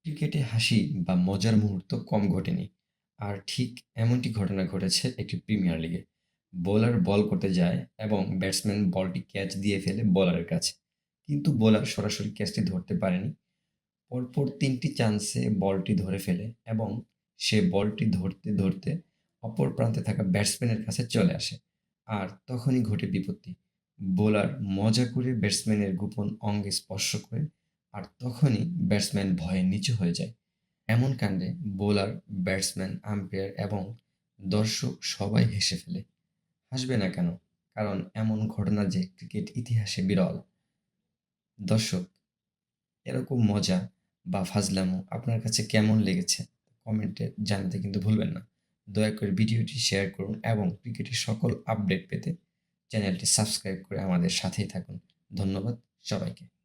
ক্রিকেটে হাসি বা মজার মুহূর্ত কম ঘটেনি। আর ঠিক এমনটি ঘটনা ঘটেছে একটি প্রিমিয়ার লিগে। বোলার বল করতে যায় এবং ব্যাটসম্যান বলটি ক্যাচ দিয়ে ফেলে বোলারের কাছে। কিন্তু বোলার সরাসরি ক্যাচটি ধরতে পারেনি। পরপর ৩টি চান্সে বলটি ধরে ফেলে এবং সে বলটি ধরতে অপর প্রান্তে থাকা ব্যাটসম্যানের কাছে চলে আসে। আর তখনই ঘটে বিপত্তি। বোলার মজা করে ব্যাটসম্যানের গোপন অঙ্গে স্পর্শ করে, আর তখনই ব্যাটসম্যান ভয়ে নিচু হয়ে যায়। এমন কাণ্ডে বোলার, ব্যাটসম্যান, আম্পায়ার এবং দর্শক সবাই হেসে ফেলে। হাসবে না কেন? কারণ এমন ঘটনা যে ক্রিকেট ইতিহাসে বিরল। দর্শক, এরকম মজা বা ফাজলামো আপনার কাছে কেমন লেগেছে? কমেন্টে জানাতে কিন্তু ভুলবেন না। দয়া করে ভিডিওটি শেয়ার করুন এবং ক্রিকেটের সকল আপডেট পেতে চ্যানেলটি সাবস্ক্রাইব করে আমাদের সাথেই থাকুন। ধন্যবাদ সবাইকে।